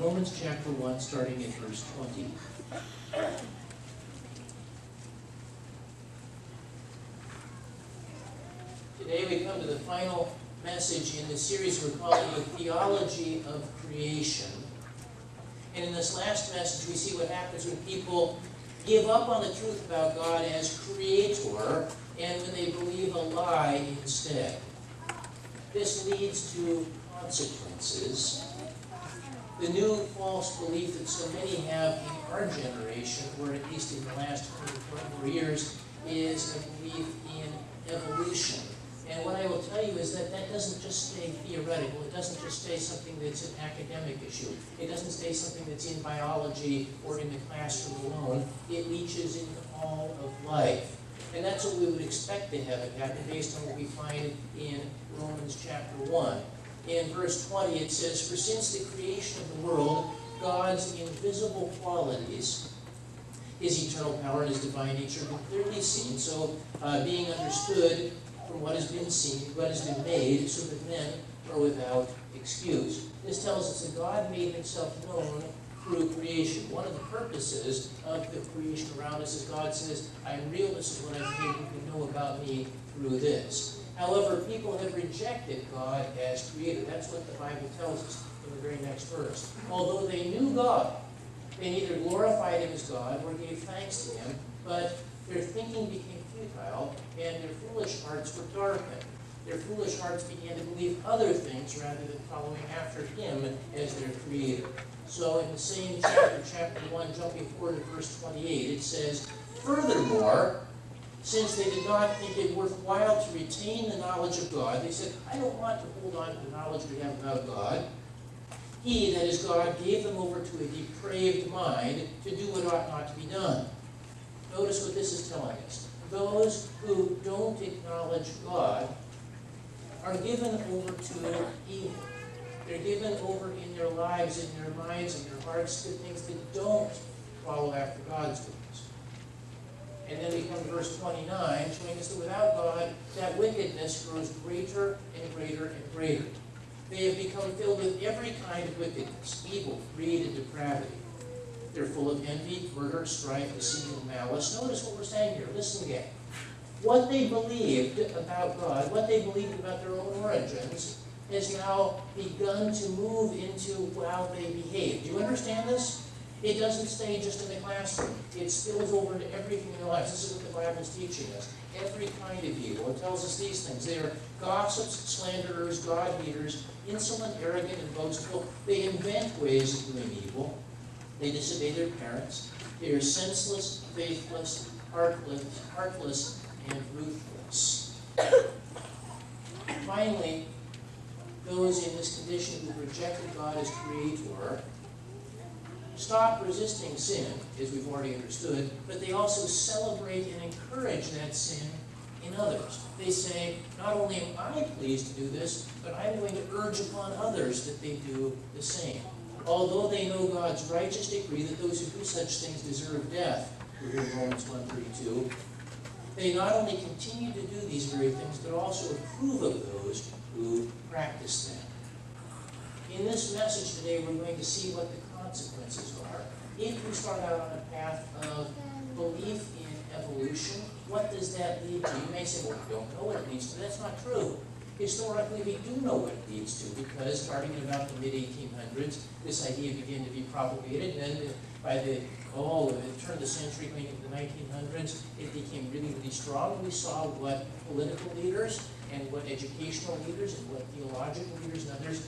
Romans chapter 1, starting at verse 20. Today we come to the final message in the series we're calling the Theology of Creation. And in this last message we see what happens when people give up on the truth about God as creator and when they believe a lie instead. This leads to consequences. The new false belief that so many have in our generation, or at least in the last 24 years, is a belief in evolution. And what I will tell you is that that doesn't just stay theoretical. It doesn't just stay something that's an academic issue. It doesn't stay something that's in biology or in the classroom alone. It reaches into all of life. And that's what we would expect to have happen based on what we find in Romans chapter 1. In verse 20 it says, "For since the creation of the world, God's invisible qualities, His eternal power and His divine nature have been clearly seen, so being understood from what has been seen, what has been made, so that men are without excuse." This tells us that God made Himself known through creation. One of the purposes of the creation around us is God says, "I'm real, this is what I've made, you can know about me through this." However, people have rejected God as creator. That's what the Bible tells us in the very next verse. Although they knew God, they neither glorified Him as God or gave thanks to Him, but their thinking became futile, and their foolish hearts were darkened. Their foolish hearts began to believe other things rather than following after Him as their creator. So in the same chapter 1, jumping forward to verse 28, it says, "Furthermore, since they did not think it worthwhile to retain the knowledge of God," they said, "I don't want to hold on to the knowledge we have about God. He, that is God, gave them over to a depraved mind to do what ought not to be done." Notice what this is telling us. Those who don't acknowledge God are given over to evil. They're given over in their lives, in their minds, in their hearts to things that don't follow after God's ways. And then we come to verse 29, showing us that without God, that wickedness grows greater and greater and greater. They have become filled with every kind of wickedness, evil, greed, and depravity. They're full of envy, murder, strife, deceit, and malice. Notice what we're saying here. Listen again. What they believed about God, what they believed about their own origins, has now begun to move into how they behave. Do you understand this? It doesn't stay just in the classroom. It spills over into everything in their lives. This is what the Bible is teaching us. Every kind of evil. It tells us these things. They are gossips, slanderers, God-haters, insolent, arrogant, and boastful. They invent ways of doing evil. They disobey their parents. They are senseless, faithless, heartless, and ruthless. Finally, those in this condition who rejected God as creator stop resisting sin, as we've already understood, but they also celebrate and encourage that sin in others. They say, not only am I pleased to do this, but I'm going to urge upon others that they do the same. Although they know God's righteous decree that those who do such things deserve death, we hear in Romans 1:32, they not only continue to do these very things, but also approve of those who practice them. In this message today, we're going to see what the consequences are. If we start out on a path of belief in evolution, what does that lead to? You may say, well, we don't know what it leads to. That's not true. Historically, we do know what it leads to, because starting in about the mid-1800s, this idea began to be propagated, and then by the turn of the century, going into the 1900s, it became really, really strong. We saw what political leaders and what educational leaders and what theological leaders and others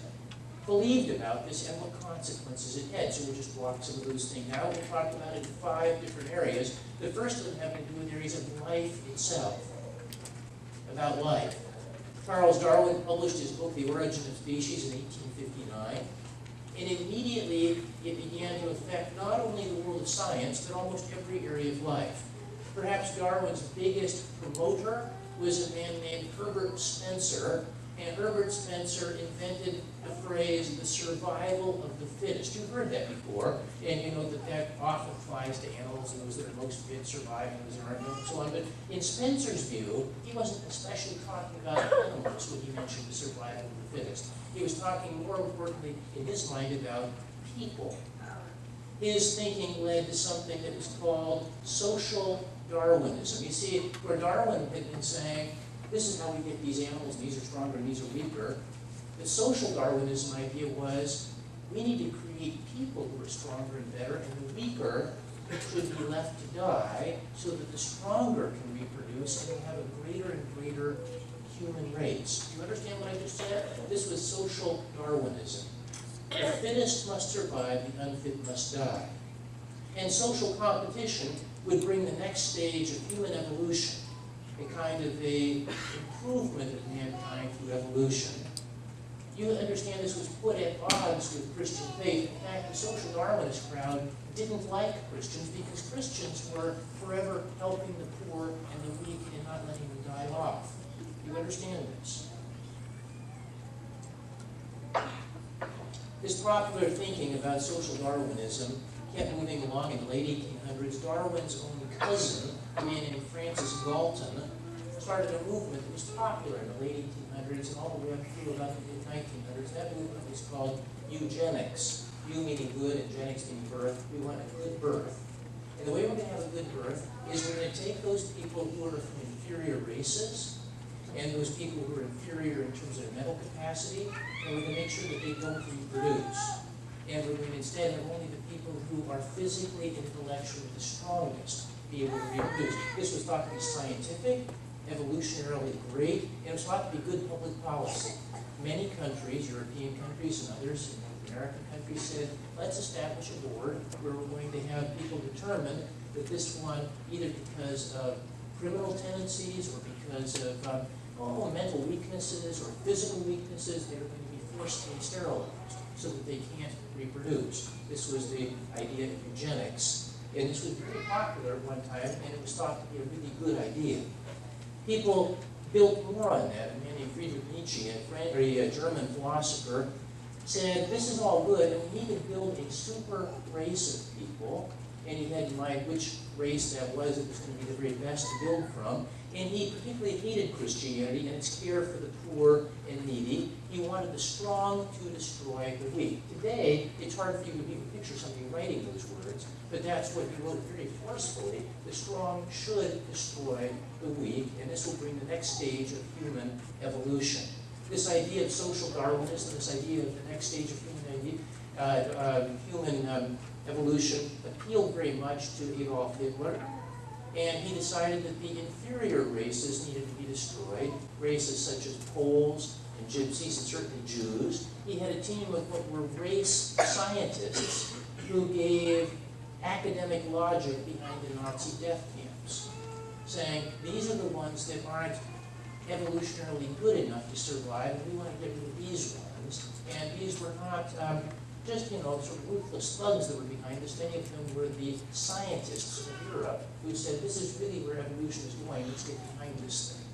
believed about this and what consequences it had. So we'll just walk some of those things out. We'll talk about it in 5 different areas. The first of them having to do with areas of life itself, about life. Charles Darwin published his book, The Origin of Species, in 1859, and immediately it began to affect not only the world of science, but almost every area of life. Perhaps Darwin's biggest promoter was a man named Herbert Spencer, and Herbert Spencer invented the phrase, the survival of the fittest. You've heard that before, and you know that often applies to animals, and those that are most fit survive, and those that aren't, and so on. But in Spencer's view, he wasn't especially talking about animals when he mentioned the survival of the fittest. He was talking more importantly, in his mind, about people. His thinking led to something that was called social Darwinism. You see, where Darwin had been saying, this is how we get these animals, these are stronger and these are weaker, the social Darwinism idea was, we need to create people who are stronger and better, and the weaker should be left to die so that the stronger can reproduce and we have a greater and greater human race. Do you understand what I just said? This was social Darwinism. The fittest must survive, the unfit must die. And social competition would bring the next stage of human evolution, a kind of a improvement of mankind through evolution. You understand this was put at odds with Christian faith. In fact, the social Darwinist crowd didn't like Christians because Christians were forever helping the poor and the weak and not letting them die off. You understand this? This popular thinking about social Darwinism kept moving along in the late 1800s. Darwin's own cousin, a man named Francis Galton, started a movement that was popular in the late 1800s and all the way up through about the mid-1900s. That movement was called eugenics. Eu meaning good and genics meaning birth. We want a good birth. And the way we're going to have a good birth is we're going to take those people who are from inferior races and those people who are inferior in terms of their mental capacity, and we're going to make sure that they don't reproduce. And we're going to instead have only the people who are physically and intellectually the strongest be able to reproduce. This was thought to be scientific, evolutionarily great, and it was thought to be good public policy. Many countries, European countries and others, and North American countries said, let's establish a board where we're going to have people determine that this one, either because of criminal tendencies or because of mental weaknesses or physical weaknesses, they're going to be forcibly sterilized so that they can't reproduce. This was the idea of eugenics. And this was very popular at one time, and it was thought to be a really good idea. People built more on that. A man named Friedrich Nietzsche, a German philosopher, said, this is all good, and we need to build a super race of people. And he had in mind which race that was going to be the very best to build from. And he particularly hated Christianity and its care for the poor and needy. He wanted the strong to destroy the weak. Today, it's hard for you to even picture somebody writing those words, but that's what he wrote very forcefully. The strong should destroy the weak, and this will bring the next stage of human evolution. This idea of social Darwinism, this idea of the next stage of human evolution appealed very much to Adolf Hitler, and he decided that the inferior races needed to be destroyed, races such as Poles and Gypsies and certainly Jews. He had a team of what were race scientists who gave academic logic behind the Nazi death camps, saying these are the ones that aren't evolutionarily good enough to survive, and we want to get rid of these ones. And these were not just, sort of ruthless thugs that were behind this. Many of them were the scientists of Europe who said, this is really where evolution is going, let's get behind this thing.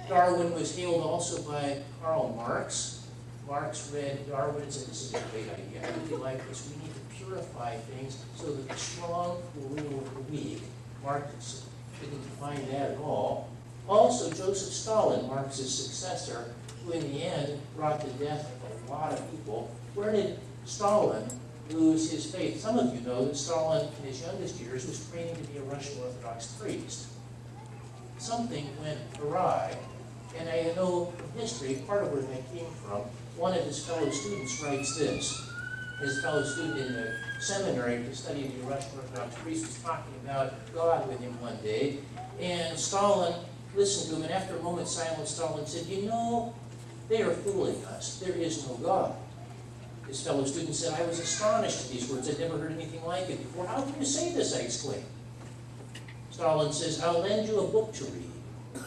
Darwin was hailed also by Karl Marx. Marx read Darwin and said, this is a great idea, I really like this. We need to purify things so that the strong will rule over the weak. Marx didn't define that at all. Also, Joseph Stalin, Marx's successor, who in the end brought the death of a lot of people. Where did Stalin lose his faith? Some of you know that Stalin, in his youngest years, was training to be a Russian Orthodox priest. Something went awry, and I know from history, part of where that came from. One of his fellow students writes this. His fellow student in the seminary to study to be a Russian Orthodox priest was talking about God with him one day, and Stalin listened to him, and after a moment's silence, Stalin said, they are fooling us. There is no God. His fellow student said, I was astonished at these words. I'd never heard anything like it before. How can you say this? I exclaimed. Stalin says, I'll lend you a book to read.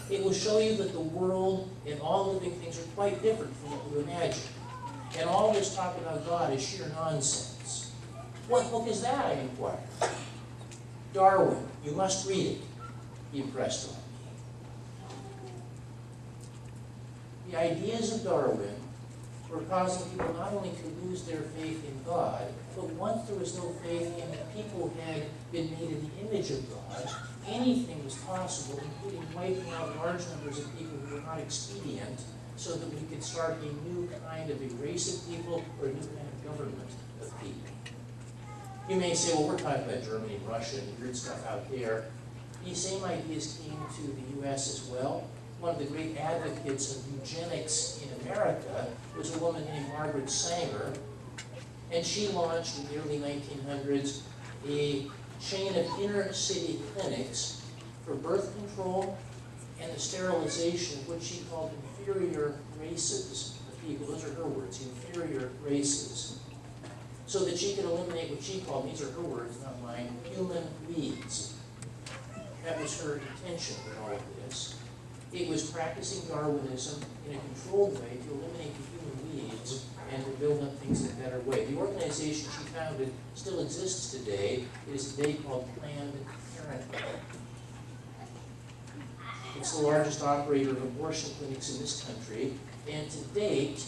It will show you that the world and all living things are quite different from what you imagine. And all this talk about God is sheer nonsense. What book is that? I inquired. Darwin. You must read it, he impressed on me. The ideas of Darwin were causing people not only to lose their faith in God, but once there was no faith in that people had been made in the image of God, anything was possible, including wiping out large numbers of people who were not expedient so that we could start a new kind of a race of people or a new kind of government of people. You may say, well, we're talking about Germany and Russia and weird stuff out there. These same ideas came to the U.S. as well. One of the great advocates of eugenics in America was a woman named Margaret Sanger, and she launched in the early 1900s a chain of inner city clinics for birth control and the sterilization of what she called inferior races of people. Those are her words, inferior races. So that she could eliminate what she called, these are her words, not mine, human weeds. That was her intention with all of this. It was practicing Darwinism in a controlled way to eliminate the human weeds and to build up things in a better way. The organization she founded still exists today. It is today called Planned Parenthood. It's the largest operator of abortion clinics in this country, and to date,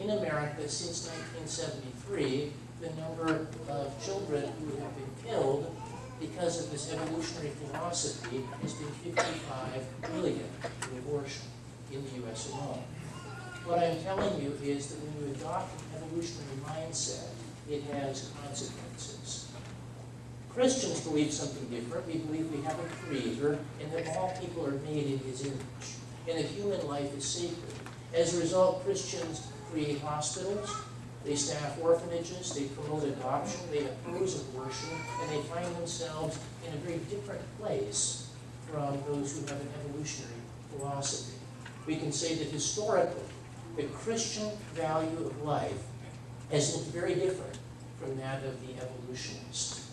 in America, since 1973, the number of children who have been killed because of this evolutionary philosophy has been 55 million in abortion in the U.S. alone. What I'm telling you is that when you adopt an evolutionary mindset, it has consequences. Christians believe something different. We believe we have a creator and that all people are made in his image and that human life is sacred. As a result, Christians create hospitals, they staff orphanages, they promote adoption, they oppose abortion, and they find themselves in a very different place from those who have an evolutionary philosophy. We can say that historically, the Christian value of life has looked very different from that of the evolutionists.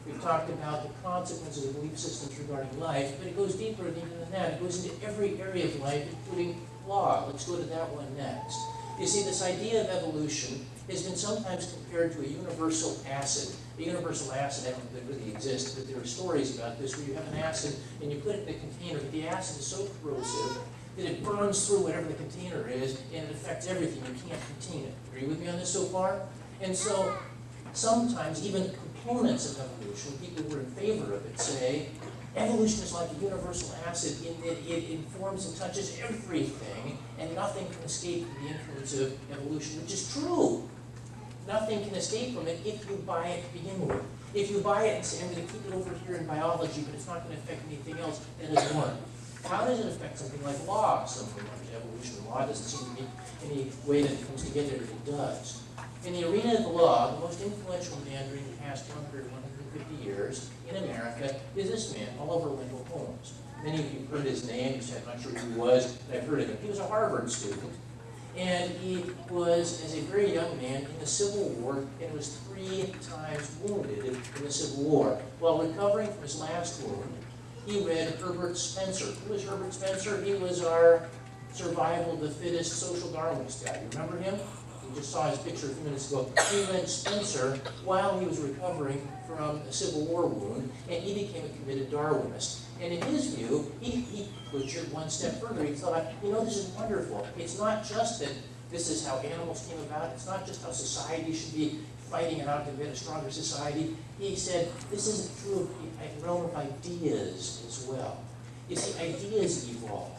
We've talked about the consequences of belief systems regarding life, but it goes deeper even than that. It goes into every area of life, including law. Let's go to that one next. You see, this idea of evolution has been sometimes compared to a universal acid. A universal acid, I don't know if it really exists, but there are stories about this where you have an acid and you put it in a container, but the acid is so corrosive that it burns through whatever the container is and it affects everything. You can't contain it. Agree with me on this so far? And so sometimes even proponents of evolution, people who are in favor of it, say evolution is like a universal acid in that it informs and touches everything and nothing can escape from the influence of evolution, which is true. Nothing can escape from it if you buy it to begin with. If you buy it and say, I'm going to keep it over here in biology, but it's not going to affect anything else, that is one. How does it affect something like law? Something like evolution. Law doesn't seem to be any way that it comes together, but it does. In the arena of the law, the most influential man during the past 100, 150 years in America is this man, Oliver Wendell Holmes. Many of you have heard his name. I'm not sure who he was, but I've heard of him. He was a Harvard student, and he was, as a very young man, in the Civil War, and was 3 times wounded in the Civil War. While recovering from his last wound, he read Herbert Spencer. Who was Herbert Spencer? He was our survival of the fittest social Darwinist guy. You remember him? We just saw his picture a few minutes ago. He read Spencer while he was recovering from a Civil War wound, and he became a committed Darwinist. And in his view, he pushed one step further. He thought, you know, this is wonderful. It's not just that this is how animals came about. It's not just how society should be fighting it out to get a stronger society. He said, this isn't true of a realm of ideas as well. You see, ideas evolve.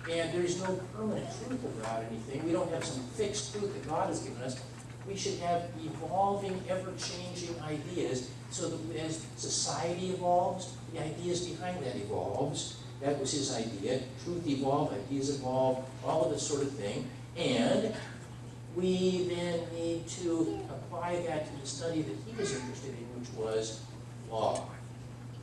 And there's no permanent truth about anything. We don't have some fixed truth that God has given us. We should have evolving, ever-changing ideas so that as society evolves, the ideas behind that evolves. That was his idea. Truth evolve, ideas evolve, all of this sort of thing. And we then need to apply that to the study that he was interested in, which was law.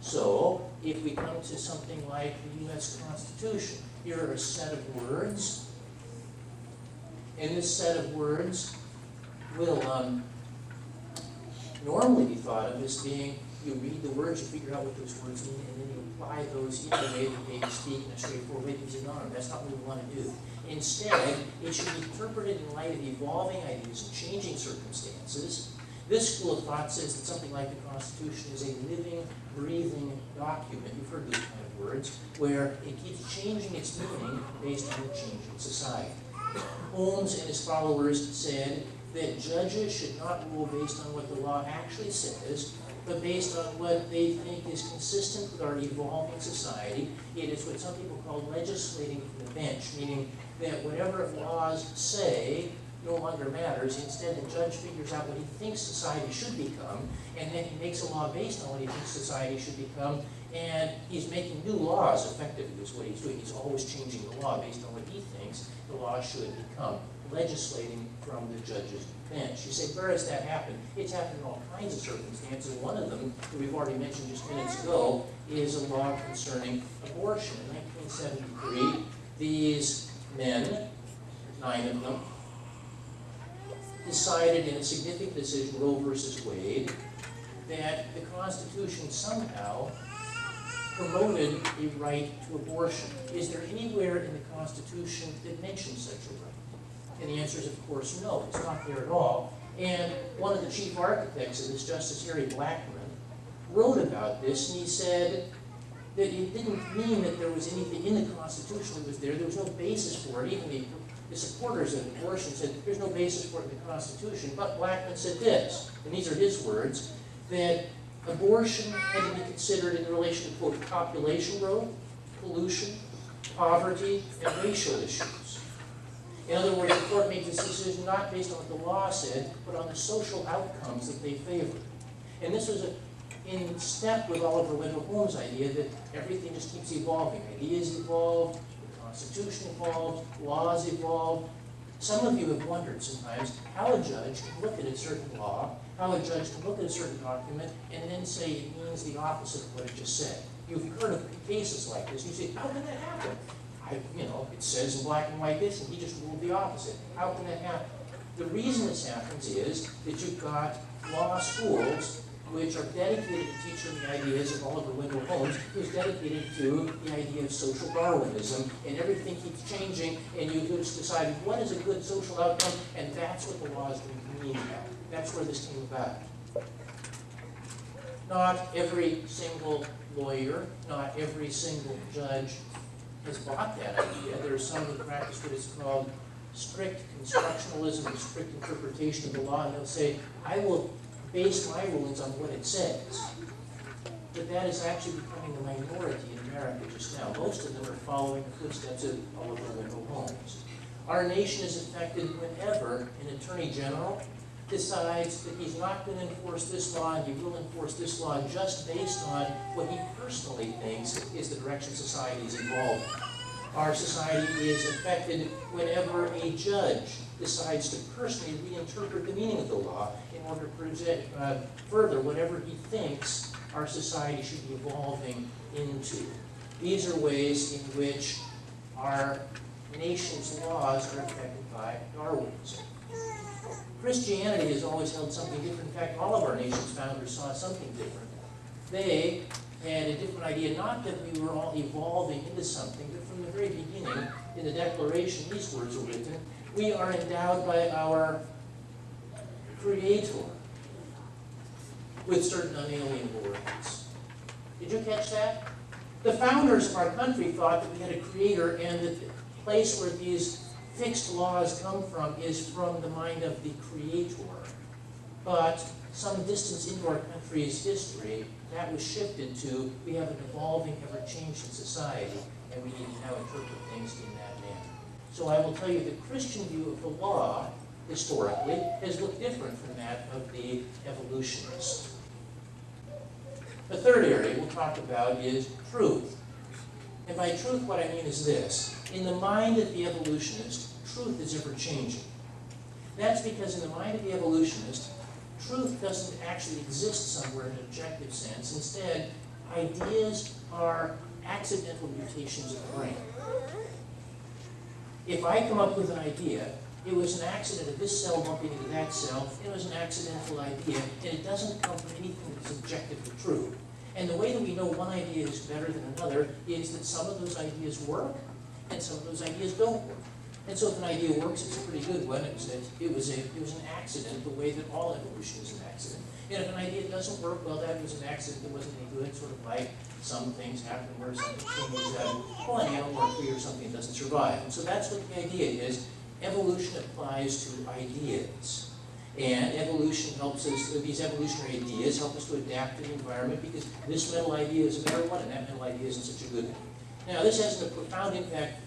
So, if we come to something like the U.S. Constitution, here are a set of words. And this set of words will normally be thought of as being, you read the words, you figure out what those words mean, and then you apply those in the way that they speak in a straightforward way. You say, no, that's not what we want to do. Instead, it should be interpreted in light of evolving ideas and changing circumstances. This school of thought says that something like the Constitution is a living, breathing document. You've heard these kind of words, where it keeps changing its meaning based on a changing society. Holmes and his followers said that judges should not rule based on what the law actually says, but based on what they think is consistent with our evolving society. It is what some people call legislating from the bench, meaning that whatever laws say no longer matters. Instead, the judge figures out what he thinks society should become, and then he makes a law based on what he thinks society should become, and he's making new laws effectively is what he's doing. He's always changing the law based on what he thinks the law should become, legislating from the judge's bench. You say, where has that happened? It's happened in all kinds of circumstances. One of them, that we've already mentioned just minutes ago, is a law concerning abortion. In 1973, these men, 9 of them, decided in a significant decision, Roe versus Wade, that the Constitution somehow promoted a right to abortion. Is there anywhere in the Constitution that mentions such a right? And the answer is, of course, no. It's not there at all. And one of the chief architects of this, Justice Harry Blackmun, wrote about this, and he said that it didn't mean that there was anything in the Constitution that was there. There was no basis for it. Even the supporters of abortion said there's no basis for it in the Constitution. But Blackmun said this, and these are his words, that abortion had to be considered in relation to, quote, population growth, pollution, poverty, and racial issues. In other words, the court made this decision not based on what the law said, but on the social outcomes that they favored. And this was in step with Oliver Wendell Holmes' idea that everything just keeps evolving. Ideas evolve, the Constitution evolved, laws evolve. Some of you have wondered sometimes how a judge can look at a certain law, how a judge can look at a certain document, and then say it means the opposite of what it just said. You've heard of cases like this, and you say, how can that happen? It says in black and white this, and he just ruled the opposite. How can that happen? The reason this happens is that you've got law schools which are dedicated to teaching the ideas of Oliver Wendell Holmes, who's dedicated to the idea of social Darwinism, and everything keeps changing, and you just decide what is a good social outcome, and that's what the law is going to mean now. That's where this came about. Not every single lawyer, not every single judge has bought that idea. There are some who practice what is called strict constructionalism and strict interpretation of the law, and they'll say, I will base my rulings on what it says. But that is actually becoming the minority in America just now. Most of them are following the footsteps of Oliver Wendell Holmes. Our nation is affected whenever an attorney general decides that he's not going to enforce this law and he will enforce this law just based on what he personally thinks is the direction society is evolving. Our society is affected whenever a judge decides to personally reinterpret the meaning of the law in order to present further whatever he thinks our society should be evolving into. These are ways in which our nation's laws are affected by Darwinism. Christianity has always held something different. In fact, all of our nation's founders saw something different. They had a different idea, not that we were all evolving into something, but from the very beginning, in the Declaration, these words were written, we are endowed by our Creator with certain unalienable rights. Did you catch that? The founders of our country thought that we had a Creator, and that the place where these fixed laws come from is from the mind of the Creator. But some distance into our country's history, that was shifted to, we have an evolving, ever-changing society, and we need to now interpret things in that manner. So I will tell you the Christian view of the law, historically, has looked different from that of the evolutionists. The third area we'll talk about is truth. And by truth, what I mean is this. In the mind of the evolutionist, truth is ever-changing. That's because in the mind of the evolutionist, truth doesn't actually exist somewhere in an objective sense. Instead, ideas are accidental mutations of the brain. If I come up with an idea, it was an accident of this cell bumping into that cell, it was an accidental idea, and it doesn't come from anything that's objectively true. And the way that we know one idea is better than another is that some of those ideas work, and some of those ideas don't work. And so if an idea works, it's a pretty good one. It was an accident, the way that all evolution is an accident. And if an idea doesn't work, well, that was an accident that wasn't any good, sort of like some things happen where something changes out, well, an animal or tree or something doesn't survive. And so that's what the idea is. Evolution applies to ideas. And evolution helps us, these evolutionary ideas help us to adapt to the environment because this mental idea is a better one and that mental idea isn't such a good one. Now, this has a profound impact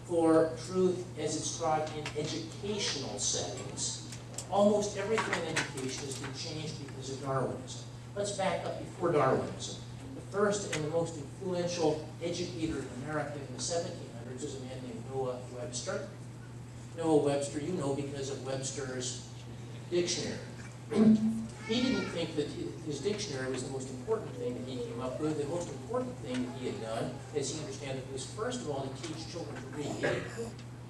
for truth as it's taught in educational settings. Almost everything in education has been changed because of Darwinism. Let's back up before Darwinism. The first and the most influential educator in America in the 1700s was a man named Noah Webster. Noah Webster, you know because of Webster's dictionary. He didn't think that his dictionary was the most important thing that he came up with. The most important thing that he had done, as he understood it, was first of all to teach children to read.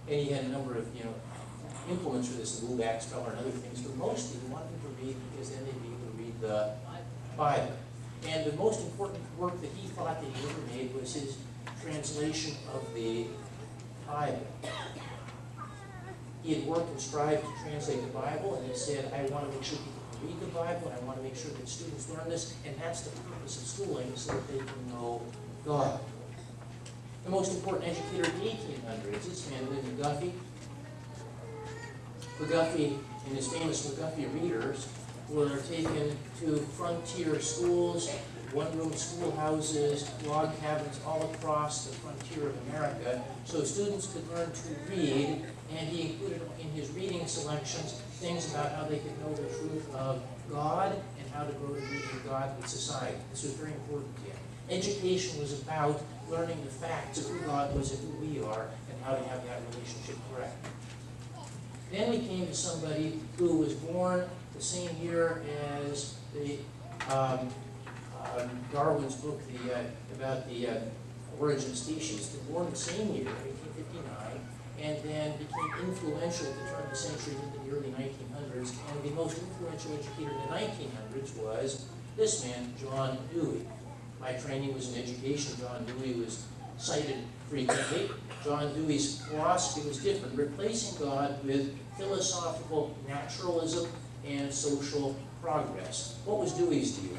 And he had a number of, implements for this, the Lubac speller and other things, but mostly he wanted them to read because then they'd be able to read the Bible. And the most important work that he thought that he ever made was his translation of the Bible. He had worked and strived to translate the Bible, and he said, I want to make sure people can read the Bible, and I want to make sure that students learn this, and that's the purpose of schooling, so that they can know God. The most important educator in the 1800s, this man, William McGuffey. McGuffey and his famous McGuffey readers were taken to frontier schools, one-room schoolhouses, log cabins all across the frontier of America, so students could learn to read, and he included in his reading selections things about how they could know the truth of God and how to grow to be a godly society. This was very important to him. Education was about learning the facts of who God was and who we are and how to have that relationship correct. Then we came to somebody who was born the same year as the Darwin's book about the origin of species, born the same year, 1859, and then became influential at the turn of the century into the early 1900s. And the most influential educator in the 1900s was this man, John Dewey. My training was in education. John Dewey was cited frequently. John Dewey's philosophy was different, replacing God with philosophical naturalism and social progress. What was Dewey's deal?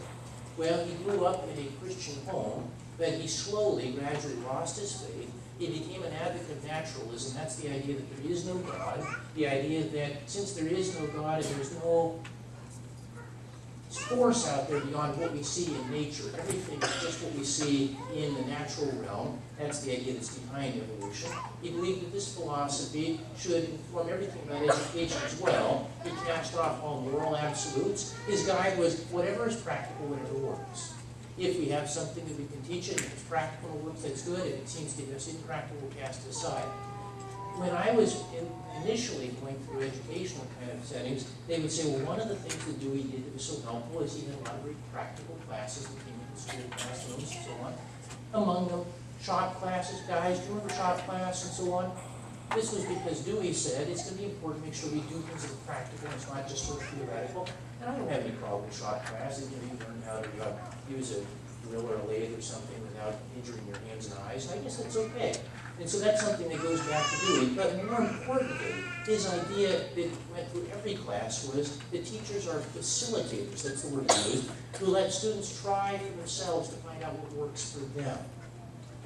Well, he grew up in a Christian home, but he slowly, gradually lost his faith. He became an advocate of naturalism. That's the idea that there is no God. The idea that since there is no God and there's no force out there beyond what we see in nature, everything is just what we see in the natural realm. That's the idea that's behind evolution. He believed that this philosophy should inform everything about education as well. He cast off all moral absolutes. His guide was whatever is practical, whatever works. If we have something that we can teach it, if it's practical and works, that's good. If it seems to be impractical, we'll cast it aside. When I was initially going through educational kind of settings, they would say, well, one of the things that Dewey did that was so helpful is he had a lot of very practical classes that came into school classrooms and so on. Among them, shop classes. Guys, do you remember shop class and so on? This was because Dewey said it's going to be important to make sure we do things that are practical and it's not just sort of theoretical. And I don't have any problem with shop classes. You learn how to use a drill or a lathe or something without injuring your hands and eyes. I guess that's okay. And so that's something that goes back to Dewey. But more importantly, his idea that went through every class was that teachers are facilitators, that's the word he used, who let students try for themselves to find out what works for them.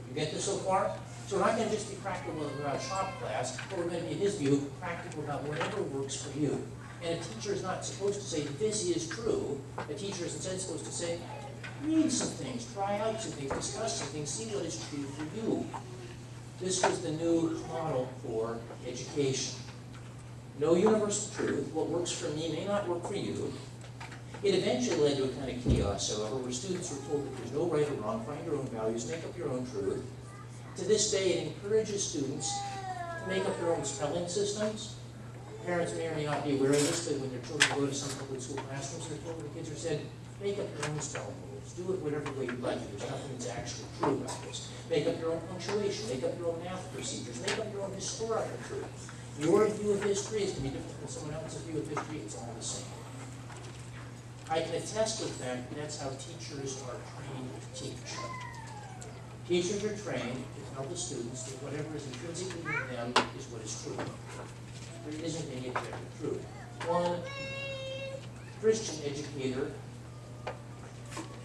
You get this so far? So we're not going to just be practical about shop class, but we're going to be, in his view, practical about whatever works for you. And a teacher is not supposed to say, this is true. A teacher is instead supposed to say, read some things, try out some things, discuss some things, see what is true for you. This was the new model for education. No universal truth. What works for me may not work for you. It eventually led to a kind of chaos, however, where students were told that there's no right or wrong, find your own values, make up your own truth. To this day, it encourages students to make up their own spelling systems. Parents may or may not be aware of this, but when their children go to some public school classrooms, they're told the kids are said, make up your own spelling rules. Do it whatever way you like. There's nothing that's actually true about this. Make up your own punctuation. Make up your own math procedures. Make up your own historical truth. Your view of history is going to be different from someone else's view of history. It's all the same. I can attest to the fact that that's how teachers are trained to teach. Teachers are trained to tell the students that whatever is intrinsically in them is what is true. There isn't any objective truth. One Christian educator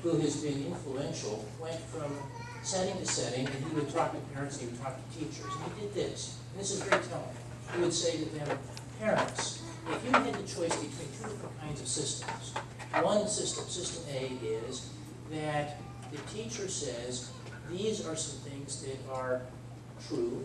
who has been influential went from setting to setting, and he would talk to parents and he would talk to teachers. And he did this, and this is very telling. He would say to them, parents, if you had the choice between two different kinds of systems, one system, system A, is that the teacher says, these are some things that are true,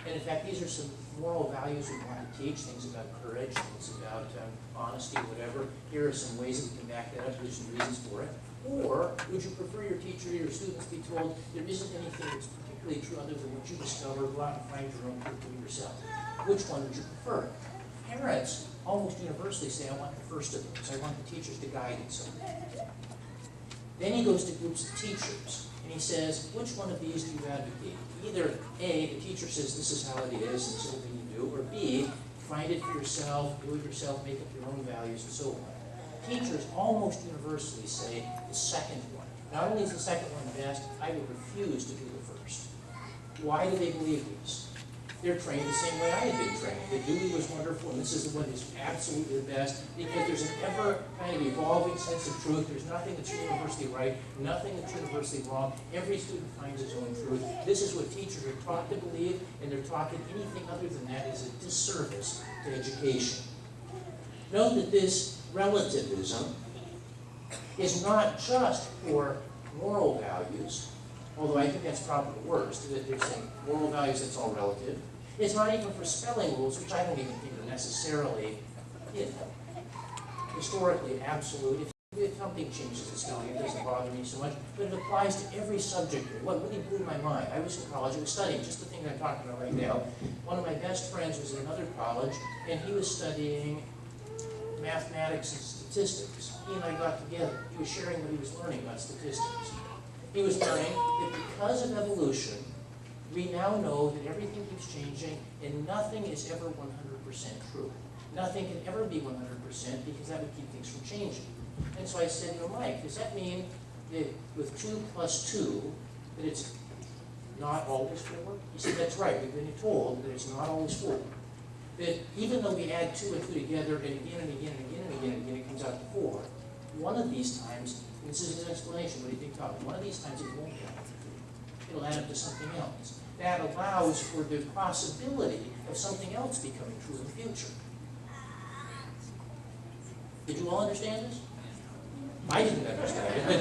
and in fact, these are some moral values we want to teach, things about courage, things about honesty, whatever. Here are some ways that we can back that up, there's some reasons for it. Or would you prefer your teacher or your students be told there isn't anything that's particularly true other than what you discover, go out and find your own truth for yourself? Which one would you prefer? Parents almost universally say, I want the first of those. I want the teachers to guide it so. Then he goes to groups of teachers, and he says, which one of these do you advocate? Either A, the teacher says this is how it is, and this is what we need to do, or B, find it for yourself, do it yourself, make up your own values, and so on. Teachers almost universally say the second one. Not only is the second one best, I would refuse to do the first. Why do they believe this? They're trained the same way I had been trained. That Dewey was wonderful, and this is the one that's absolutely the best, because there's an ever kind of evolving sense of truth. There's nothing that's universally right, nothing that's universally wrong. Every student finds his own truth. This is what teachers are taught to believe, and they're taught that anything other than that is a disservice to education. Note that this relativism is not just for moral values, although I think that's probably the worst, that they're saying moral values, that's all relative. It's not even for spelling rules, which I don't even think are necessarily, historically absolute. If something changes in spelling, it doesn't bother me so much, but it applies to every subject. What really blew my mind, I was in college, I was studying just the thing I'm talking about right now. One of my best friends was in another college, and he was studying mathematics and statistics. He and I got together. He was sharing what he was learning about statistics. He was learning that because of evolution, we now know that everything keeps changing and nothing is ever 100% true. Nothing can ever be 100% because that would keep things from changing. And so I said, Mike, does that mean that with 2 plus 2, that it's not always 4? He said, that's right. We've been told that it's not always 4. That even though we add 2 and 2 together and again and again and again and again and again, it comes out to 4. One of these times, and this is his explanation, what do you think, Tom? One of these times it won't add up to 3. It'll add up to something else. That allows for the possibility of something else becoming true in the future. Did you all understand this? I didn't understand it, but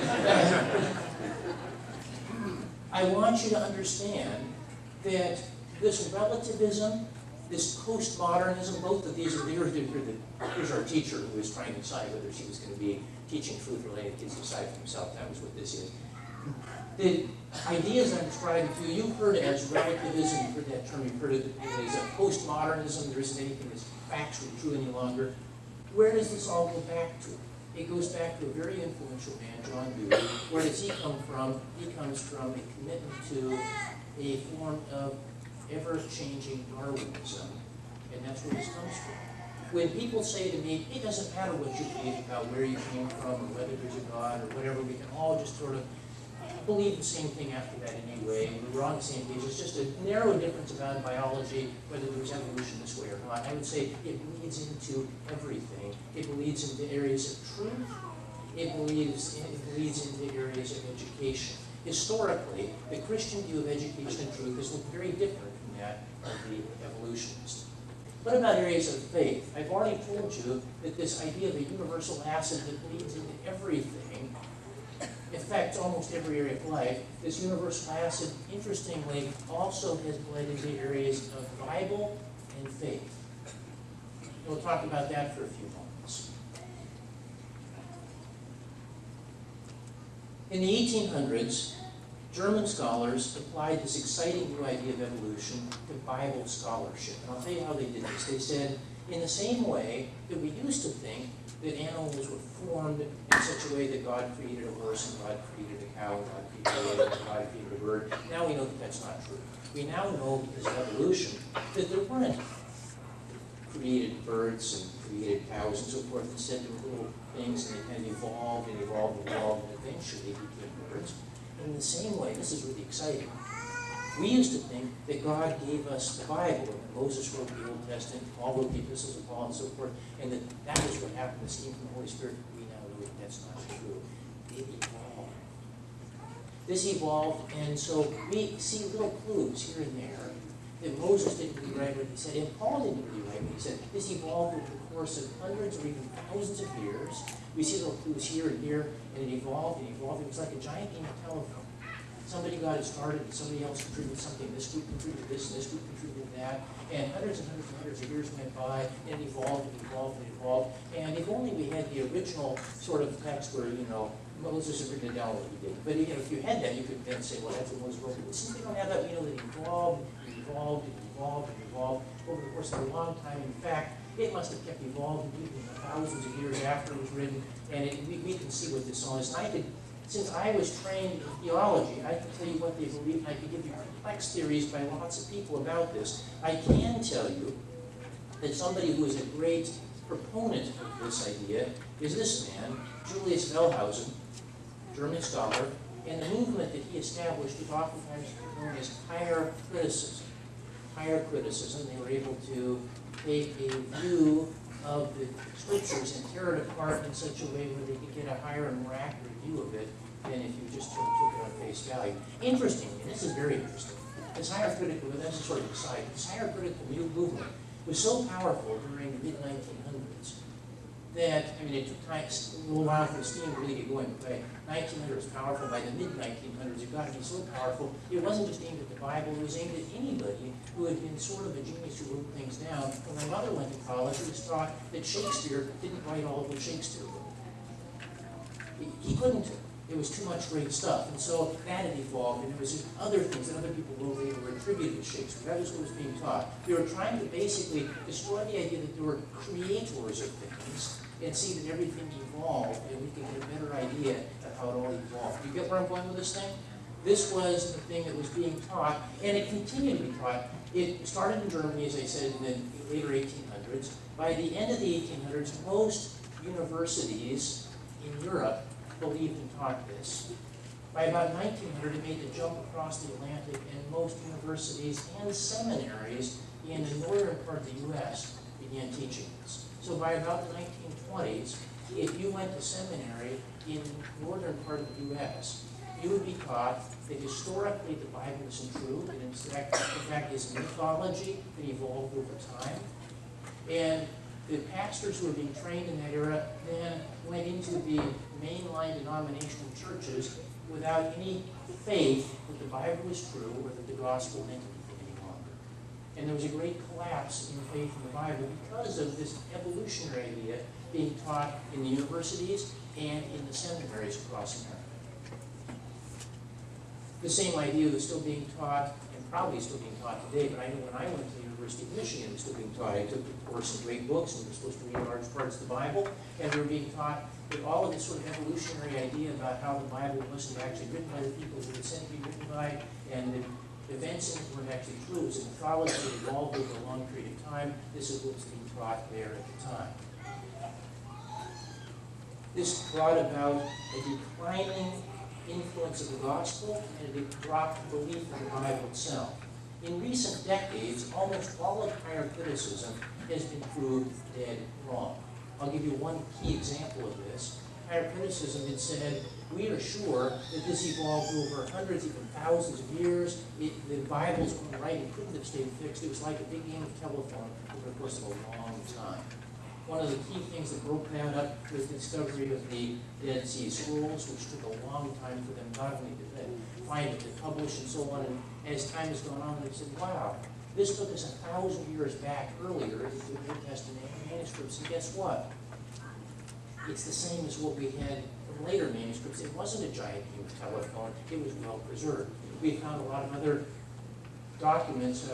I want you to understand that this relativism, this postmodernism, both of these are here's our teacher who was trying to decide whether she was going to be teaching truth or letting kids decide for themselves. That was what this is. The ideas I'm describing to you, you've heard it as relativism, you've heard that term, you've heard it as a postmodernism, there isn't anything that's factually true any longer. Where does this all go back to? It goes back to a very influential man, John Dewey. Where does he come from? He comes from a commitment to a form of ever-changing Darwinism, and that's where this comes from. When people say to me, it doesn't matter what you believe about where you came from or whether there's a God or whatever, we can all just sort of believe the same thing after that anyway, and we're on the same page. It's just a narrow difference about biology, whether there's evolution this way or not. I would say it bleeds into everything. It bleeds into areas of truth. It bleeds into areas of education. Historically, the Christian view of education and truth has looked very different from that of the evolutionists. What about areas of faith? I've already told you that this idea of a universal acid that bleeds into everything affects almost every area of life. This universal acid, interestingly, also has bled into areas of Bible and faith. We'll talk about that for a few moments. In the 1800s, German scholars applied this exciting new idea of evolution to Bible scholarship. And I'll tell you how they did this. They said, in the same way that we used to think that animals were formed in such a way that God created a horse and God created a cow and God created a bird, now we know that that's not true. We now know, because of evolution, that there weren't created birds and created cows and so forth. Instead, there were little things, and they kind of evolved and evolved and evolved, and eventually became birds. And in the same way, this is really exciting. We used to think that God gave us the Bible, and that Moses wrote the Old Testament, Paul wrote the epistles of Paul, and so forth, and that was what happened, this came from the Holy Spirit. We now know that that's not true. It evolved. This evolved, and so we see little clues here and there that Moses didn't really write what he said, and Paul didn't really write what he said. This evolved over the course of hundreds or even thousands of years. We see little clues here and here, and it evolved and evolved. It was like a giant game of telephone. Somebody got it started, and somebody else contributed something. This group contributed this, and this group contributed that. And hundreds and hundreds and hundreds of years went by, and it evolved and evolved and evolved. And if only we had the original sort of text where, Moses had written it down what he did. But if you had that, you could then say, well, that's what Moses wrote. But since we don't have that, we know that it evolved, and evolved, and evolved, and evolved over the course of a long time. In fact, it must have kept evolving even thousands of years after it was written. And we can see what this all is. And since I was trained in theology, I can tell you what they believe, and I can give you complex theories by lots of people about this. I can tell you that somebody who is a great proponent of this idea is this man, Julius Wellhausen, German scholar, and the movement that he established is oftentimes known as higher criticism. Higher criticism, they were able to take a view of the scriptures and tear it apart in such a way where they could get a higher and more accurate view of it than if you just took it on face value. Interestingly, and this is very interesting, this higher critical, that's a sort of aside, this higher critical movement was so powerful during the mid-1900s that, it took time, a little while for the steam to really get going, but by 1900 was powerful. By the mid-1900s, it got to be so powerful, it wasn't just aimed at the Bible, it was aimed at anybody who had been sort of a genius who wrote things down. When my mother went to college, it was taught that Shakespeare didn't write all of what Shakespeare wrote. He couldn't have. It was too much great stuff. And so that had evolved, and there was other things that other people wrote later were attributed to Shakespeare. That was what was being taught. They were trying to basically destroy the idea that there were creators of things and see that everything evolved, and we can get a better idea of how it all evolved. Do you get where I'm going with this thing? This was the thing that was being taught, and it continued to be taught. It started in Germany, as I said, in the later 1800s. By the end of the 1800s, most universities in Europe believed and taught this. By about 1900, it made the jump across the Atlantic, and most universities and seminaries in the northern part of the U.S. began teaching this. So by about the 1920s, if you went to seminary in the northern part of the U.S., you would be taught that historically the Bible isn't true, and in fact is mythology that evolved over time. And the pastors who were being trained in that era then went into the mainline denominational churches without any faith that the Bible was true or that the gospel meant anything any longer. And there was a great collapse in faith in the Bible because of this evolutionary idea being taught in the universities and in the seminaries across America. The same idea was still being taught, and probably still being taught today, but I know when I went to the University of Michigan, it was still being taught. I took a course in great books, and we were supposed to read large parts of the Bible, and we were being taught that all of this sort of evolutionary idea about how the Bible wasn't actually written by the people who it was sent to be written by, and the events in it weren't actually true. It was a mythology that evolved over a long period of time. This is what was being taught there at the time. This brought about a declining influence of the gospel and a dropped belief in the Bible itself. In recent decades, almost all of higher criticism has been proved dead wrong. I'll give you one key example of this. Higher criticism had said, we are sure that this evolved over hundreds, even thousands of years. The Bible's own writing couldn't have stayed fixed. It was like a big game of telephone over the course of a long time. One of the key things that broke that up was the discovery of the Dead Sea Scrolls, which took a long time for them not only to find it, to publish, and so on. And as time has gone on, they said, wow, this took us 1,000 years back earlier into the New Testament manuscripts. And guess what? It's the same as what we had from later manuscripts. It wasn't a giant game of telephone. It was well preserved. We found a lot of other documents,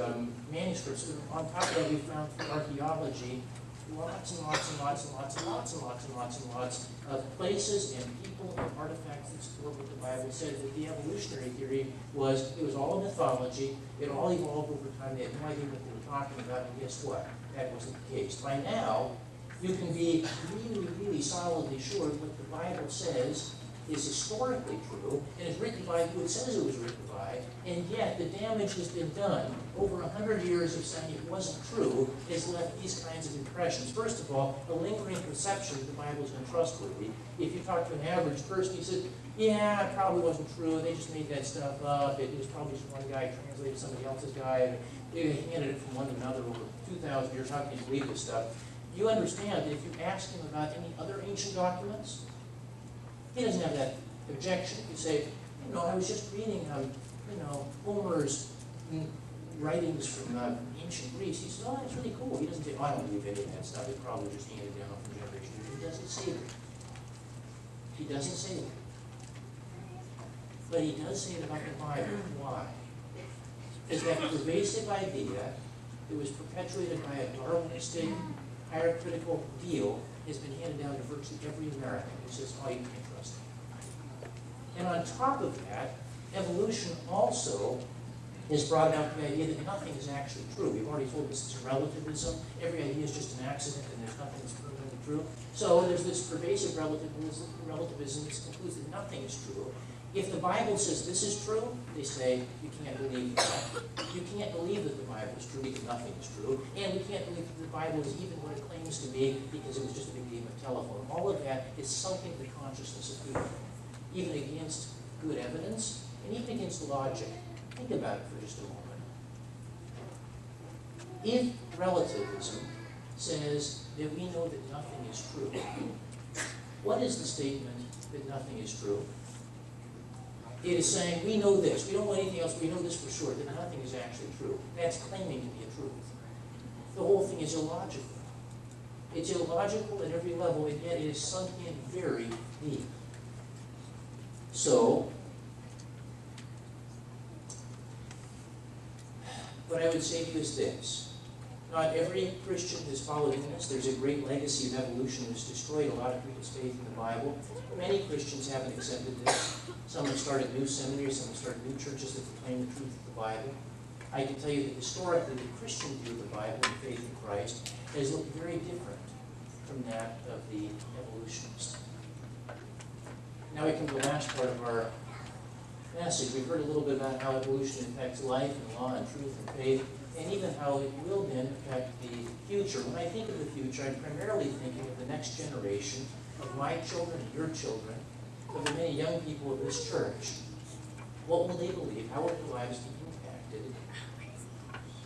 manuscripts. On top of that, we found through archaeology lots and lots and lots and lots and lots and lots and lots and lots of places and people and artifacts that support what the Bible said. That the evolutionary theory was, it was all mythology, it all evolved over time, they had no idea what they were talking about, and guess what? That wasn't the case. By now, you can be really, really solidly sure that what the Bible says is historically true, and is written by who it says it was written by, and yet the damage has been done. Over 100 years of saying it wasn't true has left these kinds of impressions. First of all, a lingering perception that the Bible is untrustworthy. If you talk to an average person, he said, yeah, it probably wasn't true, they just made that stuff up, it was probably just one guy translated somebody else's guy, and they handed it from one to another over 2,000 years, how can you believe this stuff? you understand that if you ask him about any other ancient documents, he doesn't have that objection. You say, I was just reading, Homer's writings from ancient Greece. He says, that's really cool. He doesn't say, I don't believe any of that stuff. It's probably just handed down from generation to generation. He doesn't say that. He doesn't say that. But he does say it about the Bible. Why? Because that pervasive idea that was perpetuated by a Darwinistic, hierarchical view has been handed down to virtually every American who says, you can't trust it. And on top of that, evolution also has brought out the idea that nothing is actually true. We've already told this is relativism. Every idea is just an accident and there's nothing that's permanently true. So there's this pervasive relativism that concludes that nothing is true. If the Bible says this is true, they say, you can't believe that. You can't believe that the Bible is true because nothing is true. And we can't believe that the Bible is even what it claims to be because it was just a big game of telephone. All of that is sunk into the consciousness of people, even against good evidence and even against logic. Think about it for just a moment. If relativism says that we know that nothing is true, what is the statement that nothing is true? It is saying, we know this, we don't know anything else, we know this for sure, that nothing is actually true. That's claiming to be a truth. The whole thing is illogical. It's illogical at every level, and yet it is sunk in very deep. So, what I would say to you is this. Not every Christian has followed in this. There's a great legacy of evolution that has destroyed a lot of people's faith in the Bible. Many Christians haven't accepted this. Some have started new seminaries, some have started new churches that proclaim the truth of the Bible. I can tell you that historically the Christian view of the Bible and faith in Christ has looked very different from that of the evolutionists. Now we come to the last part of our message. We've heard a little bit about how evolution affects life and law and truth and faith, and even how it will then affect the future. When I think of the future, I'm primarily thinking of the next generation, of my children and your children, of the many young people of this church. What will they believe? How will their lives be impacted?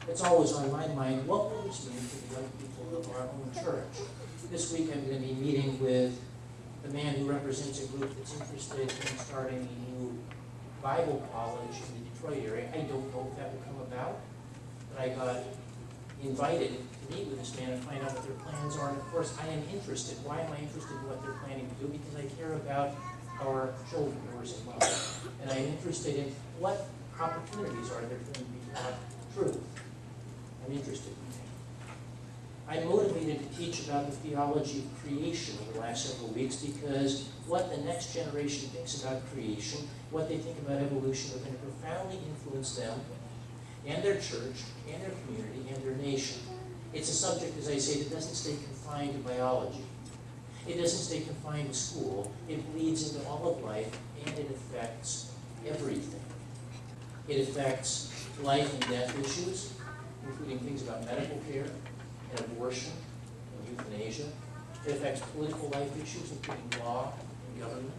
It's always on my mind, what will this mean for the young people of our own church? This week I'm going to be meeting with the man who represents a group that's interested in starting a new Bible college in the Detroit area. I don't know if that will come about, but I got invited to meet with this man and find out what their plans are. And of course, I am interested. Why am I interested in what they're planning to do? Because I care about our children who are involved. And I'm interested in what opportunities are there for them to be taught truth. I'm interested in that. I'm motivated to teach about the theology of creation over the last several weeks because what the next generation thinks about creation, what they think about evolution, are going to profoundly influence them and their church and their community and their nation. It's a subject, as I say, that doesn't stay confined to biology. It doesn't stay confined to school. It bleeds into all of life, and it affects everything. It affects life and death issues, including things about medical care and abortion and euthanasia. It affects political life issues, including law and government.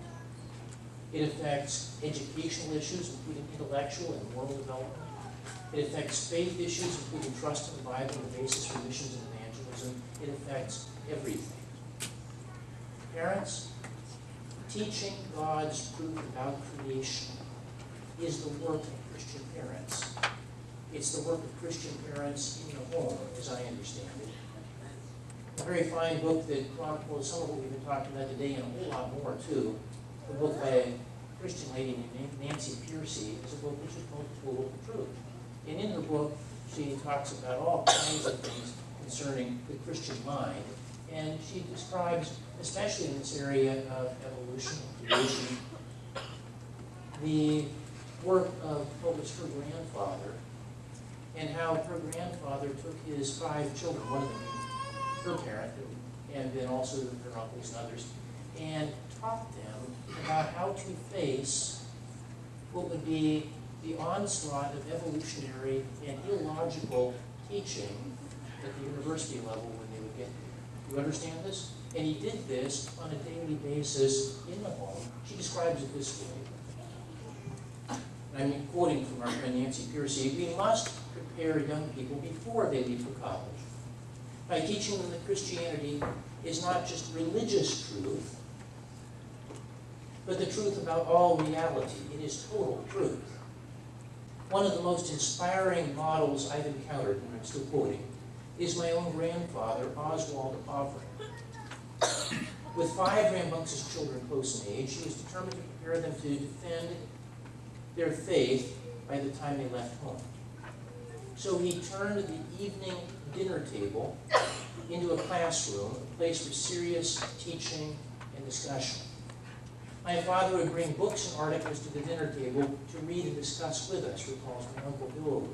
It affects educational issues, including intellectual and moral development. It affects faith issues, including trust in the Bible and the basis for missions and evangelism. It affects everything. Parents, teaching God's truth about creation is the work of Christian parents. It's the work of Christian parents in the home, as I understand it. A very fine book that chronicles some of what we've been talking about today and a whole lot more, too. The book by a Christian lady named Nancy Piercy is a book which is called Tool of Truth. And in her book, she talks about all kinds of things concerning the Christian mind. And she describes, especially in this area of evolution and creation, the work of what was her grandfather, and how her grandfather took his 5 children, one of them her parent, and then also her uncles and others, and taught them about how to face what would be the onslaught of evolutionary and illogical teaching at the university level when they would get there. You understand this? And he did this on a daily basis in the home. She describes it this way. And I'm quoting from our friend Nancy Piercy. We must prepare young people before they leave for college. by teaching them that Christianity is not just religious truth, but the truth about all reality. It is total truth. One of the most inspiring models I've encountered, and I'm still quoting, is my own grandfather, Oswald Aubrey. With 5 rambunctious children close in age, he was determined to prepare them to defend their faith by the time they left home. So he turned the evening dinner table into a classroom, a place for serious teaching and discussion. My father would bring books and articles to the dinner table to read and discuss with us, recalls my Uncle Bill.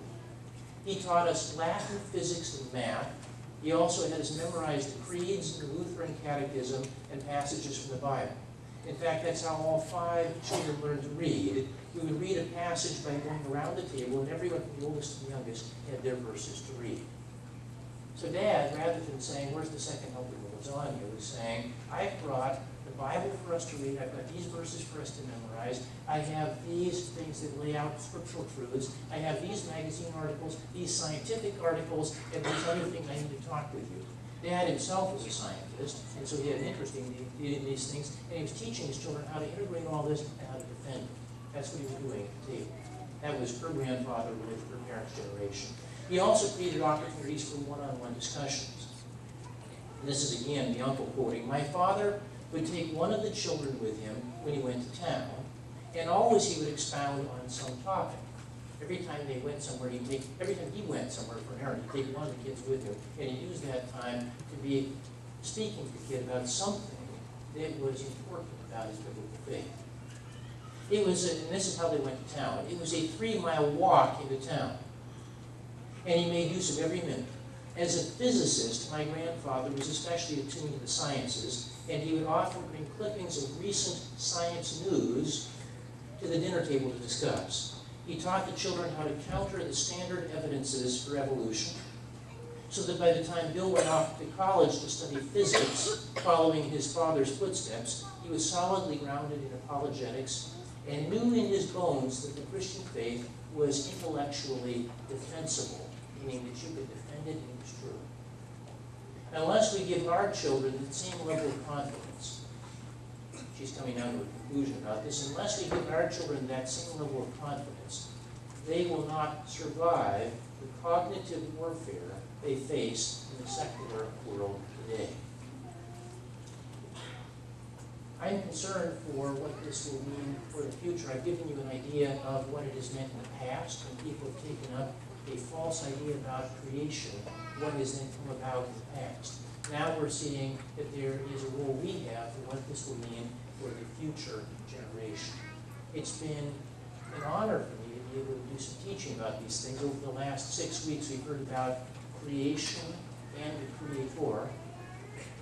He taught us Latin, physics, and math. He also had us memorize the creeds, the Lutheran catechism, and passages from the Bible. In fact, that's how all 5 children learned to read. We would read a passage by going around the table, and everyone from the oldest to the youngest had their verses to read. So Dad, rather than saying, "Where's the second helping of lasagna?" was saying, "I've brought the Bible for us to read. I've got these verses for us to memorize. I have these things that lay out scriptural truths. I have these magazine articles, these scientific articles, and these other things I need to talk with you." Dad himself was a scientist, and so he had an interest in these things, and he was teaching his children how to integrate all this and how to defend it. That's what he was doing at the table. That was her grandfather with her parents' generation. He also created opportunities for one-on-one discussions. And this is again the uncle quoting, "My father would take one of the children with him when he went to town, and always he would expound on some topic. Every time they went somewhere, every time he went somewhere for an errand, he'd take one of the kids with him, and he'd use that time to be speaking to the kid about something that was important about his biblical faith." It was, and this is how they went to town, it was a 3-mile walk into town, and he made use of every minute. As a physicist, my grandfather was especially attuned to the sciences, and he would often bring clippings of recent science news to the dinner table to discuss. He taught the children how to counter the standard evidences for evolution, so that by the time Bill went off to college to study physics, following his father's footsteps, he was solidly grounded in apologetics and knew in his bones that the Christian faith was intellectually defensible, meaning that you could defend it and it was true. Unless we give our children the same level of confidence, she's coming down to a conclusion about this, unless we give our children that same level of confidence, they will not survive the cognitive warfare they face in the secular world today. I'm concerned for what this will mean for the future. I've given you an idea of what it has meant in the past when people have taken up a false idea about creation, what has then come about in the past. Now we're seeing that there is a role we have for what this will mean for the future generation. It's been an honor for me to be able to do some teaching about these things. Over the last 6 weeks, we've heard about creation and the Creator.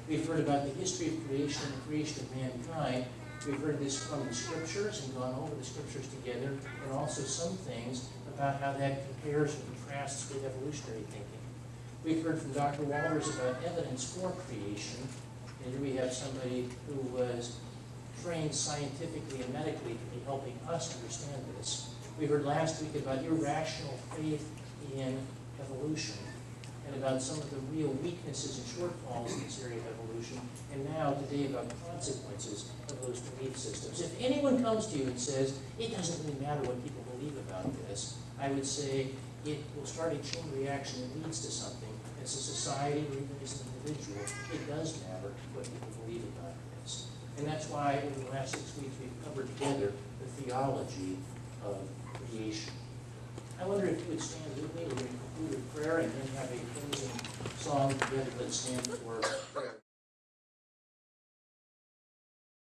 We've heard about the history of creation and the creation of mankind. We've heard this from the Scriptures and gone over the Scriptures together, and also some things about how that compares and contrasts with evolutionary thinking. We've heard from Dr. Walters about evidence for creation, and here we have somebody who was trained scientifically and medically to be helping us understand this. We heard last week about irrational faith in evolution, and about some of the real weaknesses and shortfalls in this area of evolution, and now today about the consequences of those belief systems. If anyone comes to you and says, it doesn't really matter what people believe about this, I would say it will start a chain reaction that leads to something. As a society or even as an individual, it does matter what people believe about this. And that's why over the last 6 weeks we've covered together the theology of creation. I wonder if you would stand with me. We're going to conclude with prayer and then have a closing song together. Let's stand for